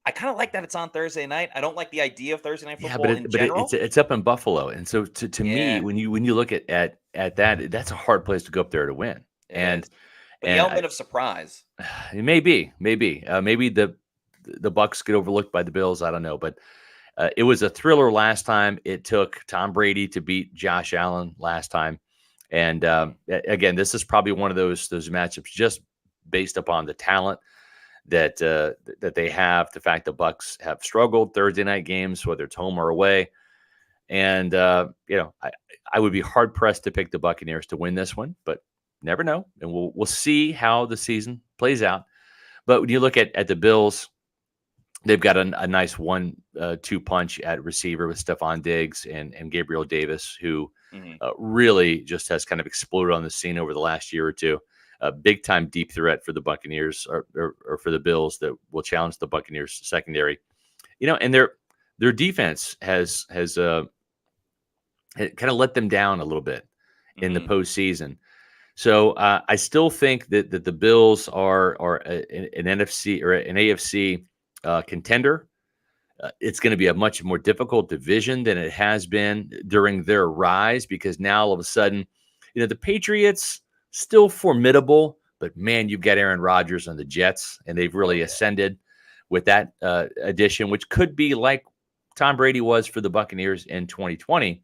I kind of like that it's on Thursday night. I don't like the idea of Thursday Night Football in general. But it's up in Buffalo. And so to me, when you look at that, that's a hard place to go up there to win. But the element of surprise. It may be. Maybe the Bucs get overlooked by the Bills. I don't know. But it was a thriller last time. It took Tom Brady to beat Josh Allen last time. And again, this is probably one of those matchups just based upon the talent that they have, the fact the Bucs have struggled Thursday night games, whether it's home or away. And, I would be hard pressed to pick the Buccaneers to win this one, but never know. And we'll see how the season plays out. But when you look at the Bills, they've got a nice 1-2 punch at receiver with Stephon Diggs and Gabriel Davis, who really just has kind of exploded on the scene over the last year or two. A big time deep threat for the Buccaneers or for the Bills that will challenge the Buccaneers secondary, and their defense has kind of let them down a little bit in the postseason. So I still think that the Bills are an NFC or an AFC contender. It's going to be a much more difficult division than it has been during their rise, because now all of a sudden, the Patriots still formidable, but man, you've got Aaron Rodgers on the Jets, and they've really ascended with that addition, which could be like Tom Brady was for the Buccaneers in 2020.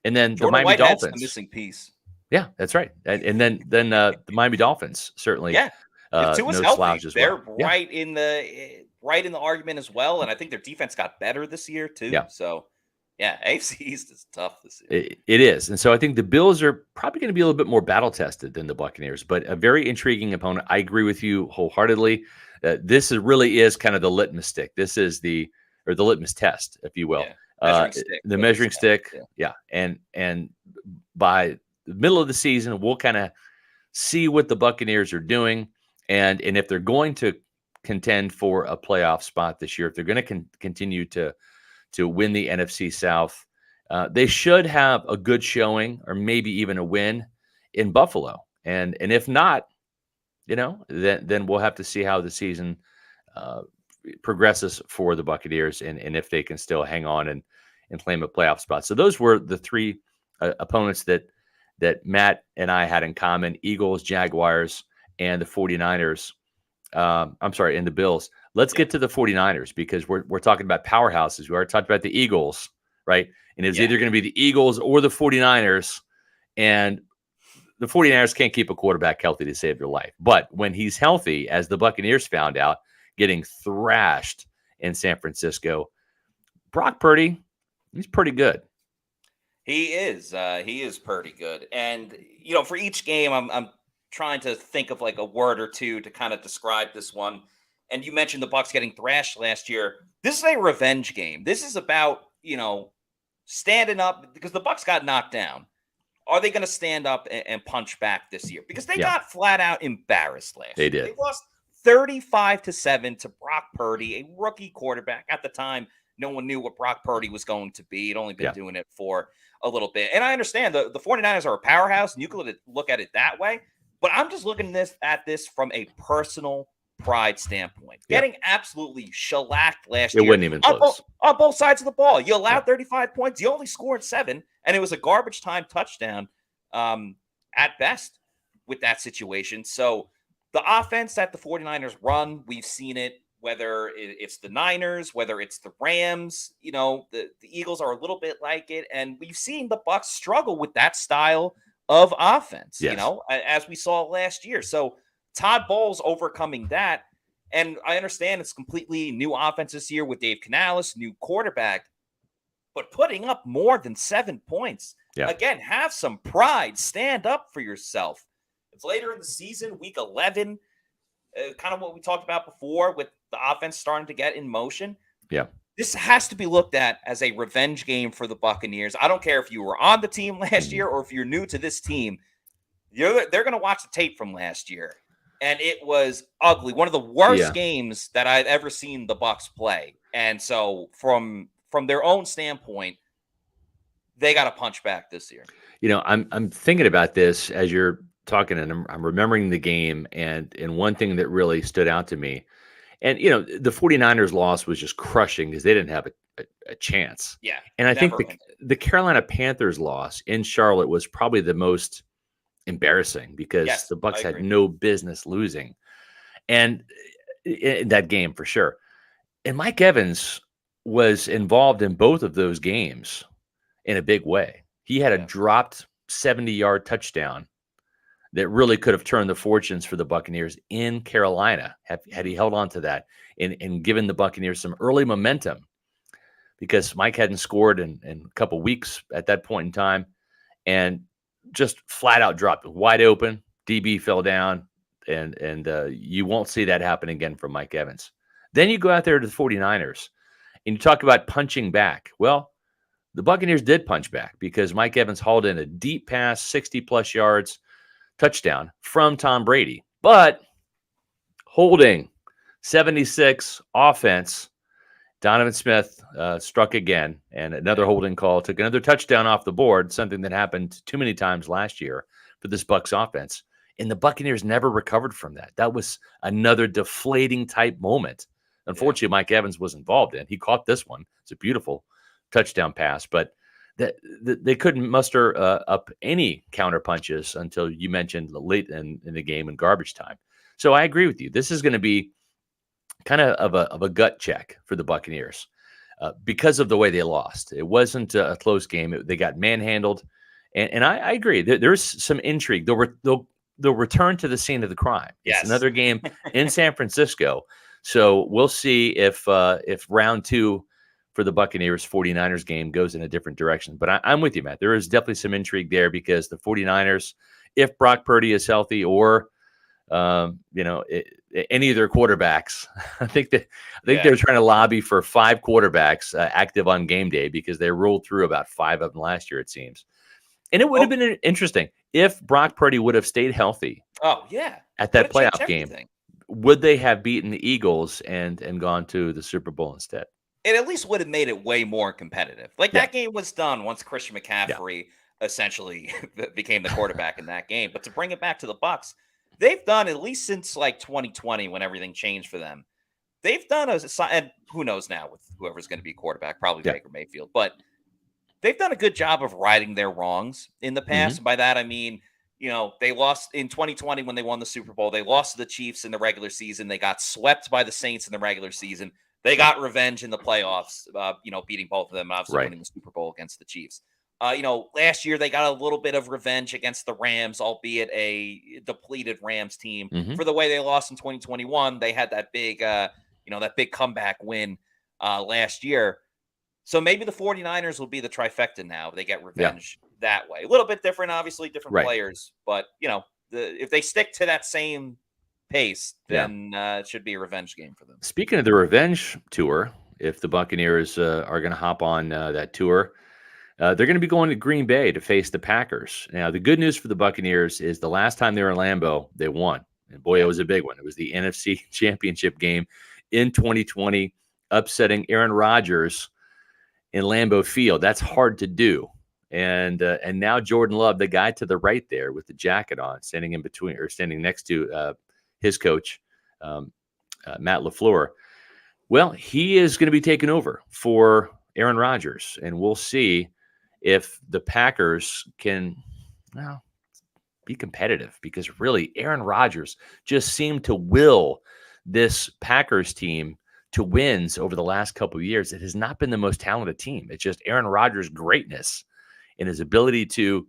And then the Jordan Miami Whitehead's the Dolphins. missing piece. Yeah, that's right. And then the Miami Dolphins certainly Yeah. If Tua's no healthy, slouch as they're well. Yeah. right in the argument as well. And I think their defense got better this year too. Yeah. So yeah, AFC East is tough this year. It is. And so I think the Bills are probably going to be a little bit more battle tested than the Buccaneers, but a very intriguing opponent. I agree with you wholeheartedly. This really is kind of the litmus stick. This is the litmus test, if you will. Yeah. Measuring stick. The measuring stick. Yeah. And by the middle of the season, we'll kind of see what the Buccaneers are doing. And if they're going to contend for a playoff spot this year, if they're going to continue to win the NFC South, they should have a good showing, or maybe even a win in Buffalo. And if not, then we'll have to see how the season progresses for the Buccaneers, and if they can still hang on and claim a playoff spot. So those were the three opponents that Matt and I had in common: Eagles, Jaguars, and the 49ers. I'm sorry, and the Bills. Let's get to the 49ers, because we're talking about powerhouses. We already talked about the Eagles, right? And it was either going to be the Eagles or the 49ers. And the 49ers can't keep a quarterback healthy to save their life. But when he's healthy, as the Buccaneers found out, getting thrashed in San Francisco, Brock Purdy, he's pretty good. He is. He is pretty good. And, for each game, I'm trying to think of like a word or two to kind of describe this one. And you mentioned the Bucs getting thrashed last year. This is a revenge game. This is about, standing up, because the Bucs got knocked down. Are they going to stand up and punch back this year? Because they got flat out embarrassed last year. They did. They lost 35-7 to Brock Purdy, a rookie quarterback. At the time, no one knew what Brock Purdy was going to be. He'd only been doing it for a little bit. And I understand the 49ers are a powerhouse, and you can look at it that way. But I'm just looking at this from a personal pride standpoint. Getting absolutely shellacked last year. It wasn't even close. On both sides of the ball. You allowed 35 points. You only scored 7. And it was a garbage time touchdown at best with that situation. So the offense that the 49ers run, we've seen it, whether it's the Niners, whether it's the Rams, the Eagles are a little bit like it. And we've seen the Bucs struggle with that style of offense, as we saw last year. So Todd Bowles overcoming that. And I understand it's completely new offense this year with Dave Canales, new quarterback, but putting up more than 7 points. Again, have some pride. Stand up for yourself. It's later in the season, week 11, kind of what we talked about before with the offense starting to get in motion. Yeah. This has to be looked at as a revenge game for the Buccaneers. I don't care if you were on the team last year or if you're new to this team. They're going to watch the tape from last year. And it was ugly. One of the worst games that I've ever seen the Bucs play. And so from their own standpoint, they got to punch back this year. I'm thinking about this as you're talking, and I'm remembering the game, and one thing that really stood out to me, and the 49ers loss was just crushing because they didn't have a chance. Yeah. And I think the Carolina Panthers loss in Charlotte was probably the most embarrassing, because the Bucs had no business losing, and in that game for sure. And Mike Evans was involved in both of those games in a big way. He had a dropped 70-yard touchdown that really could have turned the fortunes for the Buccaneers in Carolina had he held on to that and given the Buccaneers some early momentum, because Mike hadn't scored in a couple weeks at that point in time, and just flat out dropped it wide open. DB fell down, and you won't see that happen again from Mike Evans. Then you go out there to the 49ers, and you talk about punching back. Well, the Buccaneers did punch back, because Mike Evans hauled in a deep pass, 60-plus yards, touchdown from Tom Brady. But holding, 76, offense, Donovan Smith struck again, and another holding call, took another touchdown off the board, something that happened too many times last year for this Bucs offense. And the Buccaneers never recovered from that. That was another deflating type moment. Unfortunately, Mike Evans was involved in. He caught this one. It's a beautiful touchdown pass, but they couldn't muster up any counter punches until you mentioned late in the game in garbage time. So I agree with you. This is going to be kind of a gut check for the Buccaneers because of the way they lost. It wasn't a close game. They got manhandled, and I agree. There's some intrigue. They'll return to the scene of the crime. Yes. It's another game in San Francisco, so we'll see if round 2 for the Buccaneers 49ers game goes in a different direction. But I'm with you, Matt. There is definitely some intrigue there because the 49ers, if Brock Purdy is healthy or any of their quarterbacks, I think they're trying to lobby for 5 quarterbacks active on game day because they rolled through about 5 of them last year, it seems. And it would have been interesting if Brock Purdy would have stayed healthy. Oh, yeah. At that playoff game, would they have beaten the Eagles and gone to the Super Bowl instead? It at least would have made it way more competitive. Like that game was done once Christian McCaffrey essentially became the quarterback in that game. But to bring it back to the Bucs, they've done, at least since like 2020 when everything changed for them, they've done and who knows now with whoever's going to be quarterback, probably Baker Mayfield, but they've done a good job of righting their wrongs in the past. Mm-hmm. By that, I mean, they lost in 2020 when they won the Super Bowl. They lost to the Chiefs in the regular season. They got swept by the Saints in the regular season. They got revenge in the playoffs, beating both of them, obviously winning the Super Bowl against the Chiefs. Last year they got a little bit of revenge against the Rams, albeit a depleted Rams team for the way they lost in 2021. They had that big, that big comeback win last year. So maybe the 49ers will be the trifecta now. They get revenge that way. A little bit different, obviously, different players. But, if they stick to that same pace, then it should be a revenge game for them. Speaking of the revenge tour, if the Buccaneers are going to hop on that tour, they're going to be going to Green Bay to face the Packers. Now, the good news for the Buccaneers is the last time they were in Lambeau, they won. And boy, it was a big one. It was the NFC Championship game in 2020, upsetting Aaron Rodgers in Lambeau Field. That's hard to do. And now Jordan Love, the guy to the right there with the jacket on, standing next to his coach, Matt LaFleur. Well, he is going to be taking over for Aaron Rodgers, and we'll see if the Packers can be competitive, because really Aaron Rodgers just seemed to will this Packers team to wins over the last couple of years. It has not been the most talented team. It's just Aaron Rodgers' greatness and his ability to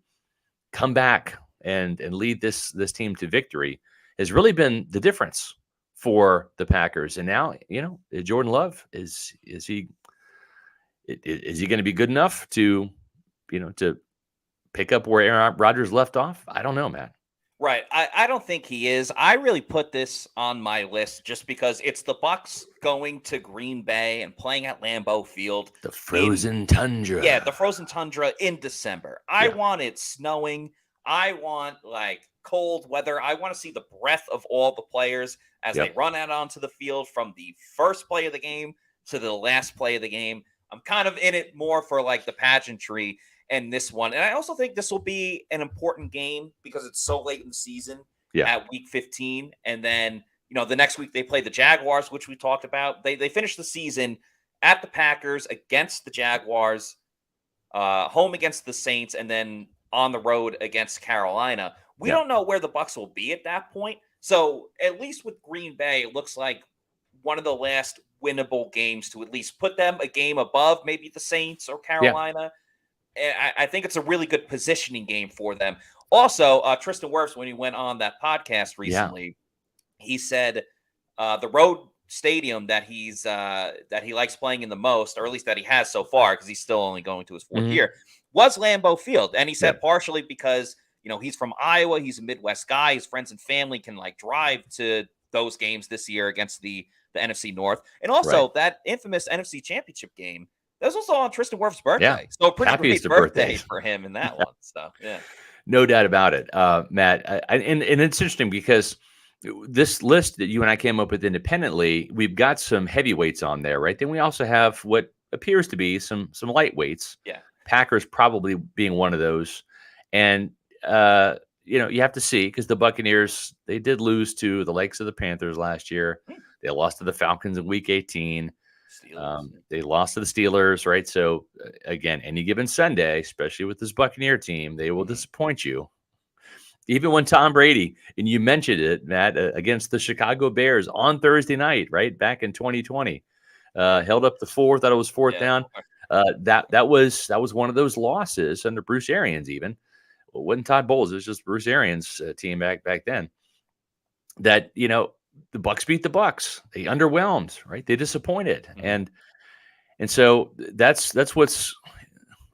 come back and lead this team to victory has really been the difference for the Packers. And now, Jordan Love, is he going to be good enough to pick up where Aaron Rodgers left off? I don't know, Matt. Right. I don't think he is. I really put this on my list just because it's the Bucs going to Green Bay and playing at Lambeau Field. The frozen tundra. Yeah, the frozen tundra in December. I want it snowing. I want cold weather. I want to see the breath of all the players as they run out onto the field from the first play of the game to the last play of the game. I'm kind of in it more for the pageantry and this one. And I also think this will be an important game because it's so late in the season at week 15. And then, the next week they play the Jaguars, which we talked about. They finish the season at the Packers, against the Jaguars, home against the Saints, and then on the road against Carolina. We don't know where the Bucs will be at that point. So at least with Green Bay, it looks like one of the last winnable games to at least put them a game above maybe the Saints or Carolina. I think it's a really good positioning game for them. Also, Tristan Wirfs, when he went on that podcast recently, he said the road stadium that he likes playing in the most, or at least that he has so far, because he's still only going to his fourth year, was Lambeau Field. And he said partially because he's from Iowa, he's a Midwest guy, his friends and family can drive to those games this year against the NFC North, and also that infamous NFC Championship game. That was also on Tristan Wirfs' birthday. So a pretty great birthday for him in that one. So, no doubt about it, Matt. And it's interesting because this list that you and I came up with independently, we've got some heavyweights on there, right? Then we also have what appears to be some lightweights. Yeah. Packers probably being one of those. And you have to see, because the Buccaneers, they did lose to the likes of the Panthers last year. They lost to the Falcons in Week 18. Steelers. They lost to the Steelers, right? So again, any given Sunday, especially with this Buccaneer team, they will disappoint you. Even when Tom Brady, and you mentioned it, Matt, against the Chicago Bears on Thursday night, right back in 2020, held up the fourth. Thought it was fourth down. That was one of those losses under Bruce Arians. Even it wasn't Todd Bowles; it was just Bruce Arians' team back then. That the Bucs beat the Bucs. They underwhelmed, right? They disappointed, and so that's what's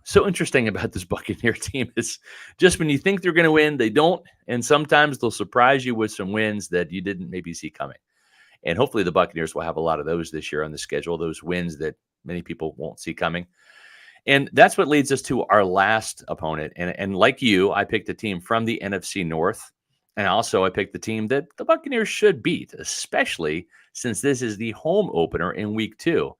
so interesting about this Buccaneer team is just when you think they're going to win, they don't, and sometimes they'll surprise you with some wins that you didn't maybe see coming. And hopefully the Buccaneers will have a lot of those this year on the schedule, those wins that many people won't see coming. And that's what leads us to our last opponent. And like you, I picked a team from the NFC North. And also I picked the team that the Buccaneers should beat, especially since this is the home opener in Week 2.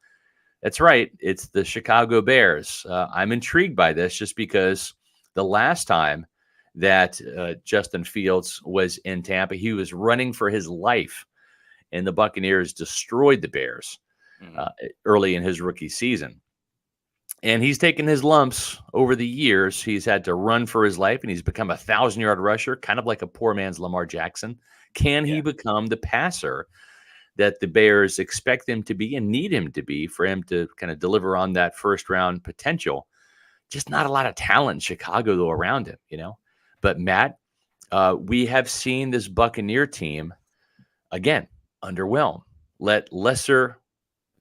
That's right. It's the Chicago Bears. I'm intrigued by this just because the last time that Justin Fields was in Tampa, he was running for his life, and the Buccaneers destroyed the Bears early in his rookie season. And he's taken his lumps over the years. He's had to run for his life, and he's become a 1,000-yard rusher, kind of like a poor man's Lamar Jackson. Can he become the passer that the Bears expect him to be and need him to be for him to kind of deliver on that first-round potential? Just not a lot of talent in Chicago, though, around him, But, Matt, we have seen this Buccaneer team, again, underwhelm. Let lesser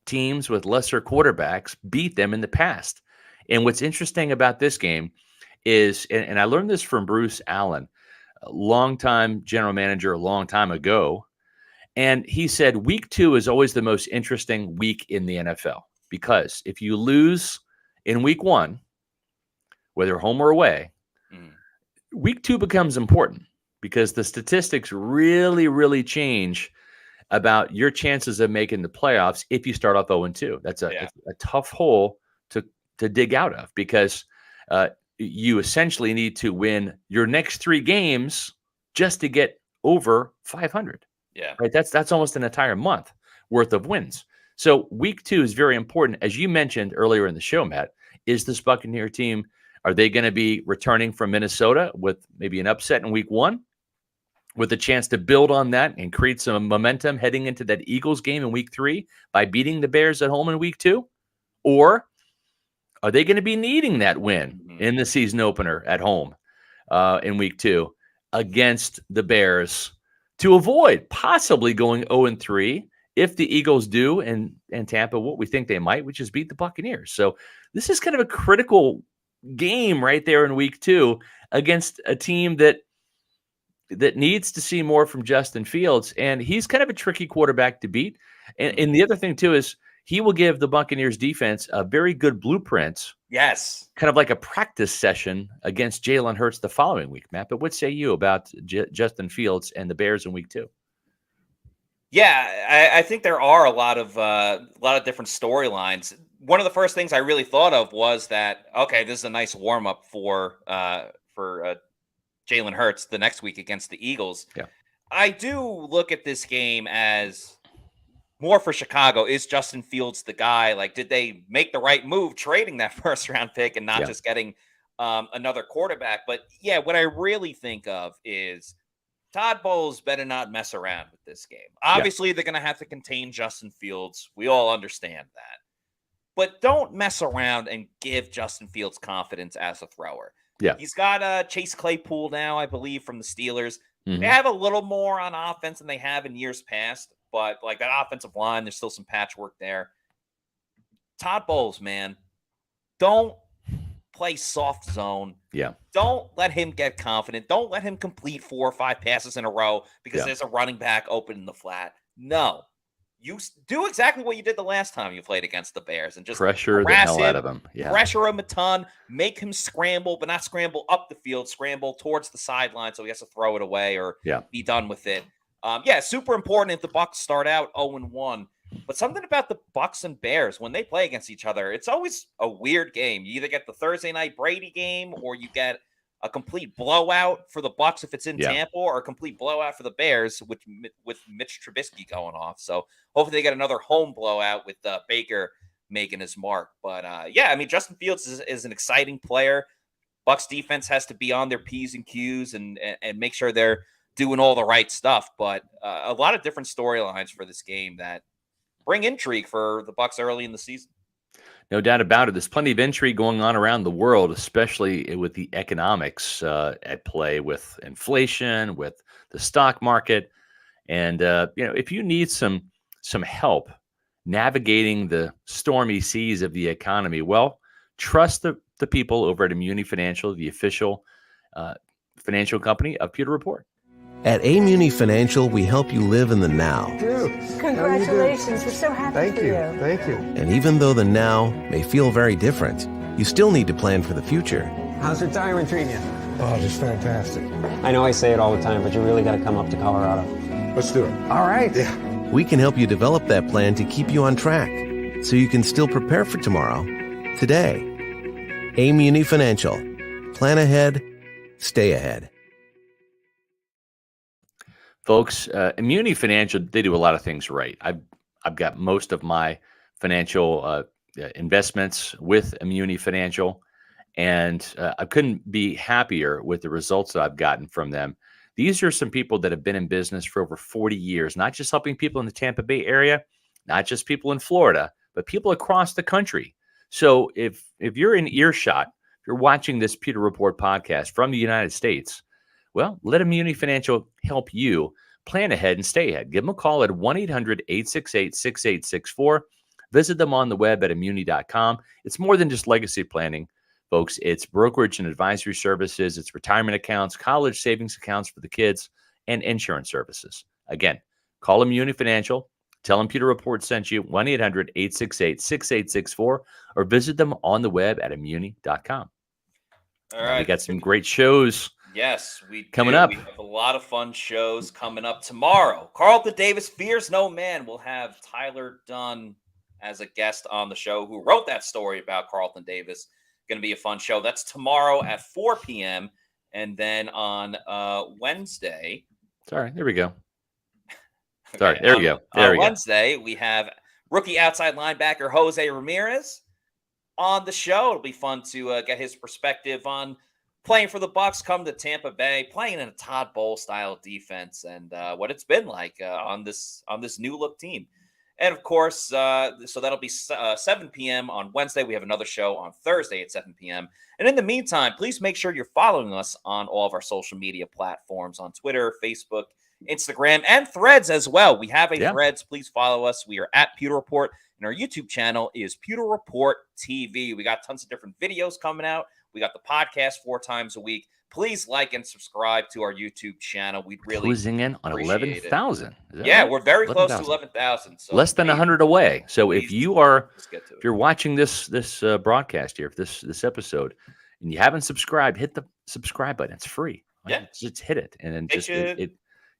teams with lesser quarterbacks beat them in the past. And what's interesting about this game is, and I learned this from Bruce Allen, a longtime general manager a long time ago, and he said Week 2 is always the most interesting week in the NFL because if you lose in Week 1, whether home or away, Week 2 becomes important because the statistics really, really change about your chances of making the playoffs if you start off 0-2. That's a tough hole to dig out of because you essentially need to win your next 3 games just to get over 500. Yeah. Right. That's almost an entire month worth of wins. So Week 2 is very important. As you mentioned earlier in the show, Matt, is this Buccaneer team, are they going to be returning from Minnesota with maybe an upset in Week 1 with a chance to build on that and create some momentum heading into that Eagles game in Week 3 by beating the Bears at home in Week 2? Or are they going to be needing that win in the season opener at home in Week 2 against the Bears to avoid possibly going 0-3 if the Eagles do and Tampa what we think they might, which is beat the Buccaneers. So this is kind of a critical game right there in Week 2 against a team that needs to see more from Justin Fields, and he's kind of a tricky quarterback to beat. And the other thing too is he will give the Buccaneers defense a very good blueprint. Yes. Kind of like a practice session against Jalen Hurts the following week, Matt. But what say you about Justin Fields and the Bears in Week 2? Yeah, I think there are a lot of different storylines. One of the first things I really thought of was that, okay, this is a nice warm up for Jalen Hurts the next week against the Eagles. Yeah. I do look at this game as more for Chicago. Is Justin Fields the guy? Like, did they make the right move trading that first round pick and not just getting another quarterback? But yeah, what I really think of is Todd Bowles better not mess around with this game. Obviously, they're going to have to contain Justin Fields. We all understand that. But don't mess around and give Justin Fields confidence as a thrower. Yeah. He's got Chase Claypool now, I believe, from the Steelers. They have a little more on offense than they have in years past, but like that offensive line, there's still some patchwork there. Todd Bowles, man, don't play soft zone. Yeah. Don't let him get confident. Don't let him complete 4 or 5 passes in a row because there's a running back open in the flat. No. You do exactly what you did the last time you played against the Bears and just pressure the hell out of him. Yeah. Pressure him a ton, make him scramble, but not scramble up the field, scramble towards the sideline so he has to throw it away or be done with it. Super important if the Bucs start out 0-1. But something about the Bucs and Bears, when they play against each other, it's always a weird game. You either get the Thursday night Brady game or you get a complete blowout for the Bucs if it's in Yeah. Tampa, or a complete blowout for the Bears with Mitch Trubisky going off. So hopefully they get another home blowout with Baker making his mark. But yeah, I mean, Justin Fields is an exciting player. Bucs defense has to be on their P's and Q's and make sure they're doing all the right stuff. But a lot of different storylines for this game that bring intrigue for the Bucs early in the season. No doubt about it. There's plenty of intrigue going on around the world, especially with the economics at play, with inflation, with the stock market. And if you need some help navigating the stormy seas of the economy, well, trust the people over at Immuni Financial, the official financial company of Pewter Report. At Muni Financial, we help you live in the now. Dude, congratulations. We're so happy for you. Thank you. And even though the now may feel very different, you still need to plan for the future. How's retirement treating you? Oh, just fantastic. I know I say it all the time, but you really got to come up to Colorado. Let's do it. All right. Yeah. We can help you develop that plan to keep you on track so you can still prepare for tomorrow, today. Muni Financial. Plan ahead, stay ahead. Folks, Immuni Financial, they do a lot of things right. I've got most of my financial investments with Immuni Financial, and I couldn't be happier with the results that I've gotten from them. These are some people that have been in business for over 40 years, not just helping people in the Tampa Bay area, not just people in Florida, but people across the country. So if you're in earshot, if you're watching this Pewter Report podcast from the United States, well, let Immuni Financial help you plan ahead and stay ahead. Give them a call at 1-800-868-6864. Visit them on the web at immuni.com. It's more than just legacy planning, folks. It's brokerage and advisory services. It's retirement accounts, college savings accounts for the kids, and insurance services. Again, call Immuni Financial. Tell them Pewter Report sent you, 1-800-868-6864, or visit them on the web at immuni.com. All right. We got some great shows. Yes, we coming do. up. We have a lot of fun shows coming up tomorrow. Carlton Davis fears no man. We'll have Tyler Dunn as a guest on the show, who wrote that story about Carlton Davis. Going to be a fun show. That's tomorrow at 4 p.m. And then on Wednesday. Sorry, there we go. Okay, Sorry, there we go. There we go. Wednesday, we have rookie outside linebacker Jose Ramirez on the show. It'll be fun to get his perspective on playing for the Bucs, come to Tampa Bay, playing in a Todd Bowles style defense, and what it's been like on this new look team. And of course, so that'll be 7 p.m. on Wednesday. We have another show on Thursday at 7 p.m. And in the meantime, please make sure you're following us on all of our social media platforms on Twitter, Facebook, Instagram, and Threads as well. We have a Threads. Please follow us. We are at Pewter Report, and our YouTube channel is Pewter Report TV. We got tons of different videos coming out. We got the podcast 4 times a week. Please like and subscribe to our YouTube channel. We'd really closing in on 11,000. Yeah, right? We're very close to 11,000. So less than 100 away. So if you're watching this broadcast here, this episode, and you haven't subscribed, hit the subscribe button. It's free. Right? Yeah, just hit it, and then it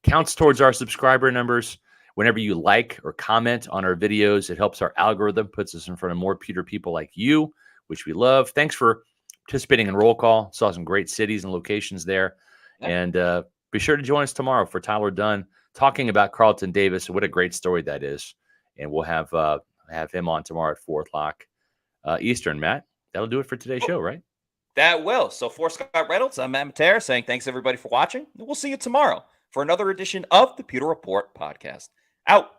counts towards our subscriber numbers. Whenever you like or comment on our videos, it helps our algorithm, puts us in front of more Pewter people like you, which we love. Thanks for participating in Roll Call. Saw some great cities and locations there. Yeah. And be sure to join us tomorrow for Tyler Dunn talking about Carlton Davis. What a great story that is. And we'll have him on tomorrow at 4 o'clock Eastern. Matt, that'll do it for today's show, right? That will. So for Scott Reynolds, I'm Matt Matera saying thanks everybody for watching. And we'll see you tomorrow for another edition of the Pewter Report podcast. Out.